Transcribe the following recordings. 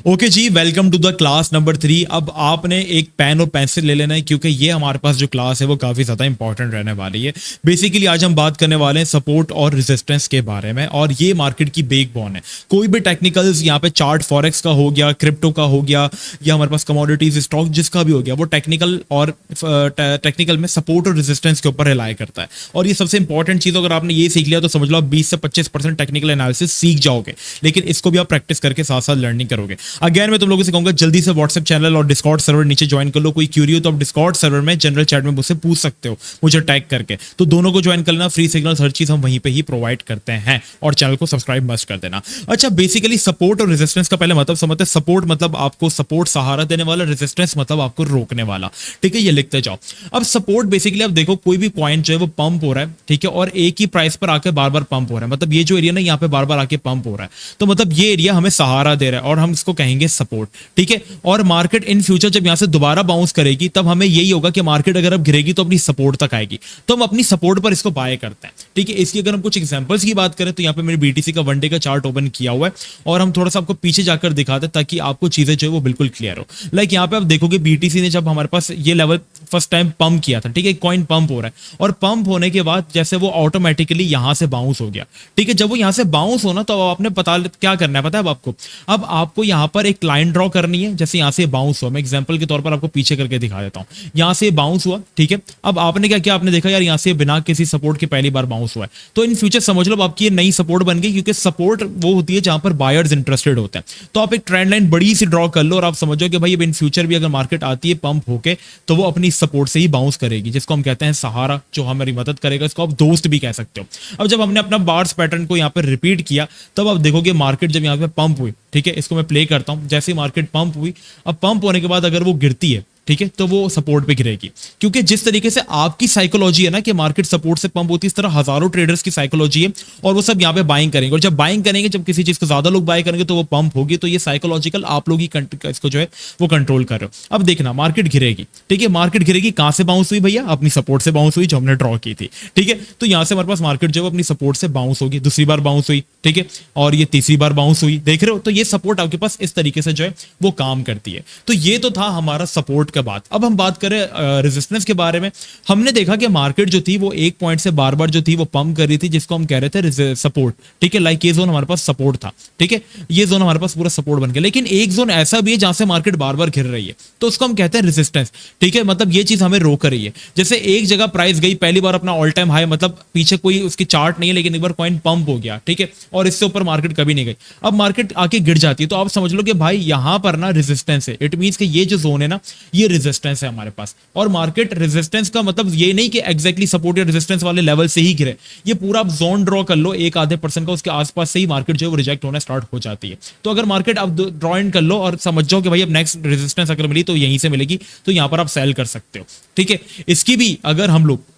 Okay जी, welcome to the class number 3। अब आपने एक पेन और पेंसिल ले लेना है क्योंकि ये हमारे पास जो क्लास है वो काफ़ी ज़्यादा इंपॉर्टेंट रहने वाली है। बेसिकली आज हम बात करने वाले हैं सपोर्ट और रेजिस्टेंस के बारे में, और ये मार्केट की बैकबोन है। कोई भी टेक्निकल्स यहाँ पे चार्ट फॉरेक्स का हो गया, क्रिप्टो का हो गया, या हमारे पास कमोडिटीज स्टॉक जिसका भी हो गया, वो टेक्निकल और टेक्निकल में सपोर्ट और रेजिस्टेंस के ऊपर रिलाई करता है। और ये सबसे इंपॉर्टेंट चीज़, अगर आपने ये सीख लिया तो समझ लो आप 20 से 25% टेक्निकल एनालिसिस सीख जाओगे, लेकिन इसको भी आप प्रैक्टिस करके साथ साथ लर्निंग करोगे। अगेन मैं तुम लोगों से कहूंगा जल्दी से व्हाट्सएप चैनल और डिस्कॉर्ड सर्वर नीचे ज्वाइन कर लो। कोई क्यूरी हो तो आप डिस्कॉर्ड सर्वर में जनरल चैट में मुझसे पूछ सकते हो, मुझे टैग करके। तो दोनों को ज्वाइन कर लेना, फ्री सिग्नल्स हर चीज हम वहीं पे ही प्रोवाइड करते हैं, और चैनल को सब्सक्राइब मस्ट कर देना। अच्छा, बेसिकली सपोर्ट और रेजिस्टेंस का पहले मतलब समझते हैं। सपोर्ट मतलब आपको सपोर्ट सहारा देने वाला, रेजिस्टेंस मतलब आपको रोकने वाला। ठीक है, ये लिखते जाओ। अब सपोर्ट बेसिकली आप देखो, कोई भी पॉइंट जो है वो पंप हो रहा है, ठीक है, और एक ही प्राइस पर आके बार बार पंप हो रहा है। मतलब ये जो एरिया ना यहाँ पे बार बार आके पंप हो रहा है, तो मतलब ये एरिया हमें सहारा दे रहा है और हम इसको कहेंगे सपोर्ट। ठीक है, और मार्केट इन फ्यूचर जब यहां से दोबारा बाउंस करेगी तब हमें यही होगा कि मार्केट अगर अब गिरेगी तो अपनी सपोर्ट तक आएगी, तो हम अपनी सपोर्ट पर इसको बाय करते हैं। ठीक है, इसकी अगर हम कुछ एग्जांपल्स की बात करें तो यहाँ पे मेरी बीटीसी का वनडे का चार्ट ओपन किया हुआ है, और हम थोड़ा सा आपको पीछे जाकर दिखाते हैं ताकि आपको चीजें जो है वो बिल्कुल क्लियर हो। लाइक यहाँ पे आप देखोगे बीटीसी ने जब हमारे पास ये लेवल फर्स्ट टाइम पंप किया था, ठीक है, कॉइन पंप हो रहा है, और पंप होने के बाद जैसे वो ऑटोमेटिकली यहां से बाउंस हो गया। ठीक है, जब वो यहां से बाउंस होना तो आपने पता क्या करना है, पता है अब आपको? अब आपको यहां पर एक लाइन ड्रॉ करनी है। जैसे यहां से बाउंस हुआ, मैं एग्जांपल के तौर पर आपको पीछे करके दिखा देता हूं। यहां से बाउंस हुआ, ठीक है, अब आपने क्या किया, आपने देखा यार यहां से बिना किसी सपोर्ट के पहली बार बाउंस हुआ है, तो इन फ्यूचर समझ लो आपकी ये नई सपोर्ट बन गई, क्योंकि सपोर्ट वो होती है जहां पर बायर्स इंटरेस्टेड होते हैं। तो आप एक ट्रेंड लाइन बड़ी सी ड्रॉ कर लो और आप समझो कि भाई अब इन फ्यूचर भी अगर मार्केट आती है पंप होके तो वो अपनी सपोर्ट से ही बाउंस करेगी, जिसको हम कहते हैं सहारा, जो हमारी मदद करेगा। इसको आप दोस्त भी कह सकते हो। अब जब हमने अपना बार्स पैटर्न को यहाँ पर रिपीट किया, तब आप देखोगे मार्केट जब यहाँ पे पंप हुई, ठीक है, इसको मैं प्ले करता हूं। जैसे ही मार्केट पंप हुई, अब पंप होने के बाद अगर वो गिरती है, ठीक है, तो वो सपोर्ट पे गिरेगी, क्योंकि जिस तरीके से आपकी साइकोलॉजी है ना कि मार्केट सपोर्ट से पंप होती है, इस तरह हजारों ट्रेडर्स की साइकोलॉजी है, और वो सब यहाँ पे बाइंग करेंगे। और जब बाइंग करेंगे, जब किसी चीज को ज्यादा लोग बाय करेंगे तो वो पंप होगी। तो ये साइकोलॉजिकल आप लोग ही इसको जो है वो कंट्रोल कर रहे हो। अब देखना मार्केट गिरेगी, ठीक है, मार्केट गिरेगी, कहां से बाउंस हुई भैया? अपनी सपोर्ट से बाउंस हुई, जो हमने ड्रॉ की थी। ठीक है, तो यहां से हमारे पास मार्केट जो है अपनी सपोर्ट से बाउंस होगी, दूसरी बार बाउंस हुई, ठीक है, और ये तीसरी बार बाउंस हुई। देख रहे हो? तो ये सपोर्ट आपके पास इस तरीके से जो है वो काम करती है। तो ये तो था हमारा सपोर्ट का बात। अब हम बात करें रेजिस्टेंस के बारे में। हमने देखा कि मार्केट जो थी वो एक पॉइंट से बार बार जो थी वो पंप कर रही थी, जिसको हम कह रहे थे सपोर्ट। ठीक है, लाइक ये जोन हमारे पास सपोर्ट था, ठीक है, ये जोन हमारे पास पूरा सपोर्ट बन गया। लेकिन एक जोन ऐसा भी है जहां से मार्केट बार बार गिर रही है, तो उसको हम कहते हैं रेजिस्टेंस। ठीक है, मतलब ये चीज हमें रोक रही है। जैसे एक जगह प्राइस गई पहली बार अपना ऑल टाइम हाई, मतलब पीछे कोई उसकी चार्ट नहीं है, लेकिन एक बार कॉइन पंप हो गया, ठीक है, और इससे ऊपर मार्केट कभी नहीं गई। अब मार्केट आके गिर जाती है, तो आप समझ लो कि भाई यहां पर ना रेजिस्टेंस है। इट मींस कि ये जो जोन है ना, ये रेजिस्टेंस है हमारे पास। और मार्केट रेजिस्टेंस का मतलब ये नहीं कि एग्जैक्टली सपोर्ट या रेजिस्टेंस वाले लेवल से ही गिरे। ये पूरा आप जोन ड्रॉ कर लो एक आधे परसेंट का, उसके आसपास से ही मार्केट जो है वो रिजेक्ट होना स्टार्ट हो जाती है। तो अगर मार्केट आप ड्रॉ इन कर लो और समझ जाओ कि भाई अब नेक्स्ट रेजिस्टेंस अगर मिली तो यहीं से मिलेगी, तो यहां पर आप सेल कर सकते हो। ठीक है, इसकी भी अगर हम लोग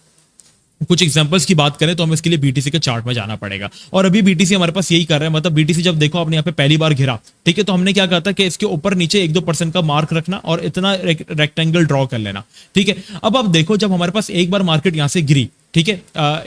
कुछ एग्जांपल्स की बात करें तो हमें इसके लिए बीटीसी के चार्ट में जाना पड़ेगा, और अभी बीटीसी हमारे पास यही कर रहा है। मतलब बीटीसी जब देखो आपने यहाँ पे पहली बार घिरा, ठीक है, तो हमने क्या कहा था कि इसके ऊपर नीचे 1-2% का मार्क रखना और इतना रेक्टेंगल ड्रॉ कर लेना। ठीक है, अब आप देखो जब हमारे पास एक बार मार्केट यहां से गिरी, ठीक है,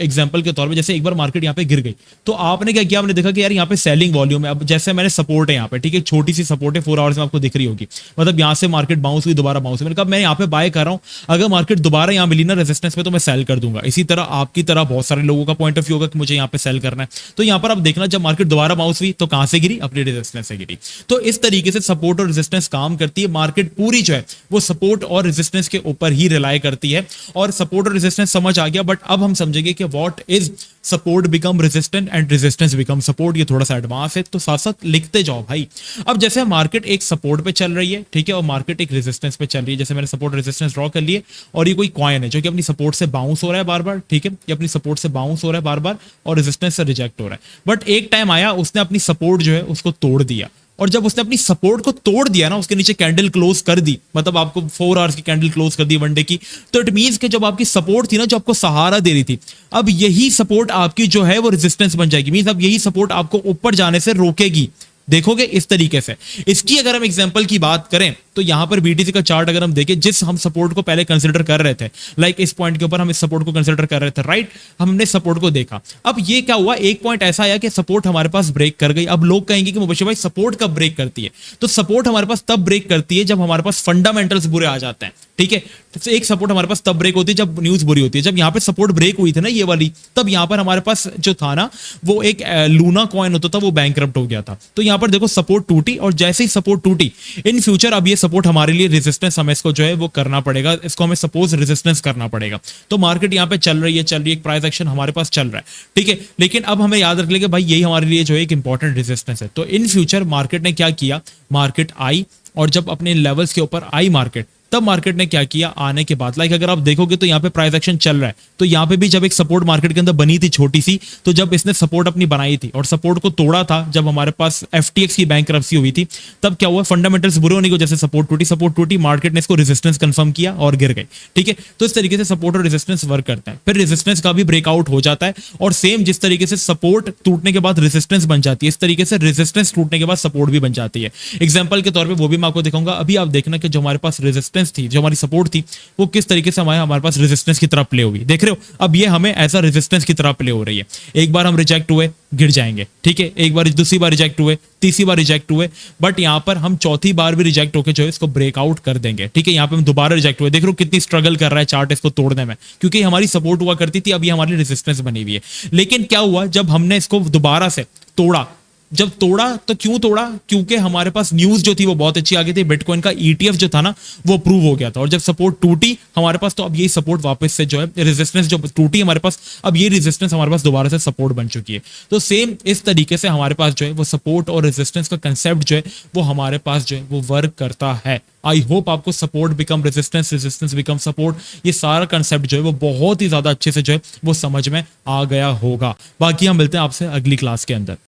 एग्जांपल के तौर पे जैसे एक बार मार्केट यहाँ पे गिर गई, तो आपने क्या किया, आपने देखा कि यार यहाँ पे सेलिंग वॉल्यूम है। अब जैसे मैंने सपोर्ट है यहाँ पे, ठीक है, छोटी सी सपोर्ट है 4 आवर्स में आपको दिख रही होगी। मतलब यहाँ से मार्केट बाउंस हुई, दोबारा बाउंस हुई, मैंने कहा मैं यहाँ पे बाय कर रहा हूँ, अगर मार्केट दोबारा यहाँ मिली ना रेजिस्टेंस पे तो मैं सेल कर दूंगा। इसी तरह आपकी तरह बहुत सारे लोगों का पॉइंट ऑफ व्यू होगा कि मुझे यहाँ पे सेल करना है। तो यहाँ पर आप देखना जब मार्केट दोबारा बाउंस हुई तो कहां से गिरी? अपनी रेजिस्टेंस से गिरी। तो इस तरीके से सपोर्ट और रेजिस्टेंस काम करती है। मार्केट पूरी जो है वो सपोर्ट और रेजिस्टेंस के ऊपर ही रिलाई करती है, और सपोर्ट और रेजिस्टेंस समझ आ गया। बट अब हम समझेंगे कि what is support become resistant and resistance become support. ये थोड़ा सा एडवांस है, तो साथ साथ लिखते जाओ भाई। अब जैसे मार्केट एक सपोर्ट पे चल रही है, ठीक है, और मार्केट एक रेजिस्टेंस पे चल रही है। जैसे मैंने सपोर्ट रेजिस्टेंस ड्रॉ कर लिए, और ये कोई कॉइन है जो कि अपनी सपोर्ट से बाउंस हो रहा है बार बार, ठीक है, ये अपनी सपोर्ट से बाउंस हो रहा है बार बार और रेजिस्टेंस से रिजेक्ट हो रहा है। बट एक टाइम आया उसने अपनी सपोर्ट जो है उसको तोड़ दिया, और जब उसने अपनी सपोर्ट को तोड़ दिया ना, उसके नीचे कैंडल क्लोज कर दी, मतलब आपको 4 आवर्स की कैंडल क्लोज कर दी वनडे की, तो इट मींस कि जब आपकी सपोर्ट थी ना, जो आपको सहारा दे रही थी, अब यही सपोर्ट आपकी जो है वो रेजिस्टेंस बन जाएगी। मींस अब यही सपोर्ट आपको ऊपर जाने से रोकेगी। देखोगे इस तरीके से। इसकी अगर हम एग्जांपल की बात करें तो यहां पर बीटीसी का चार्ट अगर हम देखें, जिस हम सपोर्ट को पहले कंसीडर कर रहे थे, लाइक इस पॉइंट के ऊपर हम इस सपोर्ट को कंसीडर कर रहे थे, राइट, हमने सपोर्ट को देखा। अब ये क्या हुआ, एक पॉइंट ऐसा आया कि सपोर्ट हमारे पास ब्रेक कर गई। अब लोग कहेंगे कि मुबशिर भाई सपोर्ट कब ब्रेक करती है, तो सपोर्ट हमारे पास तब ब्रेक करती है जब हमारे पास फंडामेंटल्स बुरे आ जाते हैं, ठीक है। तो एक सपोर्ट हमारे पास तब ब्रेक होती है जब न्यूज बुरी होती है। जब यहां पे सपोर्ट ब्रेक हुई थी ना ये वाली, तब यहां पर हमारे पास जो था ना वो एक लूना कॉइन होता था, वो बैंकरप्ट हो गया था। तो यहां पर देखो सपोर्ट टूटी, और जैसे ही सपोर्ट टूटी, इन फ्यूचर अब ये सपोर्ट हमारे लिए रेजिस्टेंस, हमें इसको जो है वो करना पड़ेगा, इसको हमें सपोज रेजिस्टेंस करना पड़ेगा। तो मार्केट यहां पे चल रही है, एक प्राइस एक्शन हमारे पास चल रहा है, ठीक है। लेकिन अब हमें याद रख लेंगे भाई यही हमारे लिए जो है एक इंपॉर्टेंट रेजिस्टेंस है। तो इन फ्यूचर मार्केट ने क्या किया, मार्केट आई, और जब अपने लेवल्स के ऊपर आई मार्केट, तब मार्केट ने क्या किया, आने के बाद लाइक अगर आप देखोगे तो यहाँ पे प्राइस एक्शन चल रहा है, तो यहाँ पे भी जब एक सपोर्ट मार्केट के अंदर बनी थी छोटी सी, तो जब इसने सपोर्ट अपनी बनाई थी और सपोर्ट को तोड़ा था, जब हमारे पास एफटीएक्स की बैंकरप्सी हुई थी, तब क्या हुआ, फंडामेंटल्स बुरे होने की वजह से सपोर्ट टूटी, मार्केट ने इसको रेजिस्टेंस कंफर्म किया और गिर गई, ठीक है। तो इस तरीके से सपोर्ट और रेजिस्टेंस वर्क करता है। फिर रेजिस्टेंस का भी ब्रेकआउट हो जाता है, और सेम जिस तरीके से सपोर्ट टूटने के बाद रेजिस्टेंस बन जाती है, इस तरीके से रेजिस्टेंस टूटने के बाद सपोर्ट भी बन जाती है। एग्जाम्पल के तौर पर वो भी मैं आपको दिखाऊंगा। अभी आप देखना कि जो हमारे पास रेजिस्टेंस थी, जो हमारी सपोर्ट थी, वो किस तरीके से हमारे पास रेजिस्टेंस की तरफ प्ले हुई, देख रहे हो। अब ये हमें ऐसा रेजिस्टेंस की तरफ प्ले हो रही है। एक बार हम रिजेक्ट हुए, गिर जाएंगे, ठीक है। एक बार, दूसरी बार रिजेक्ट हुए, तीसरी बार रिजेक्ट हुए, बट यहां पर हम चौथी बार भी रिजेक्ट होकर जो है इसको ब्रेकआउट कर देंगे, ठीक है। यहां पे हम दोबारा रिजेक्ट हुए, देख रहे हो कितनी स्ट्रगल कर रहा है चार्ट इसको तोड़ने में, क्योंकि हमारी सपोर्ट हुआ करती थी, अभी हमारी रेजिस्टेंस बनी हुई है। लेकिन क्या हुआ, जब हमने इसको दोबारा से तोड़ा, जब तोड़ा तो क्यों तोड़ा, क्योंकि हमारे पास न्यूज जो थी वो बहुत अच्छी आ गई थी, बिटकॉइन का ईटीएफ जो था ना वो अप्रूव हो गया था। और जब सपोर्ट टूटी हमारे पास, तो अब यही सपोर्ट वापस से जो है रेजिस्टेंस जो टूटी हमारे पास, अब ये रेजिस्टेंस हमारे पास दोबारा से सपोर्ट बन चुकी है। तो सेम इस तरीके से हमारे पास जो है वो सपोर्ट और रेजिस्टेंस का कंसेप्ट जो है वो हमारे पास जो है वो वर्क करता है। आई होप आपको support become resistance, resistance become support, ये सारा कंसेप्ट जो है वो बहुत ही ज्यादा अच्छे से जो है वो समझ में आ गया होगा। बाकी हम मिलते हैं आपसे अगली क्लास के अंदर।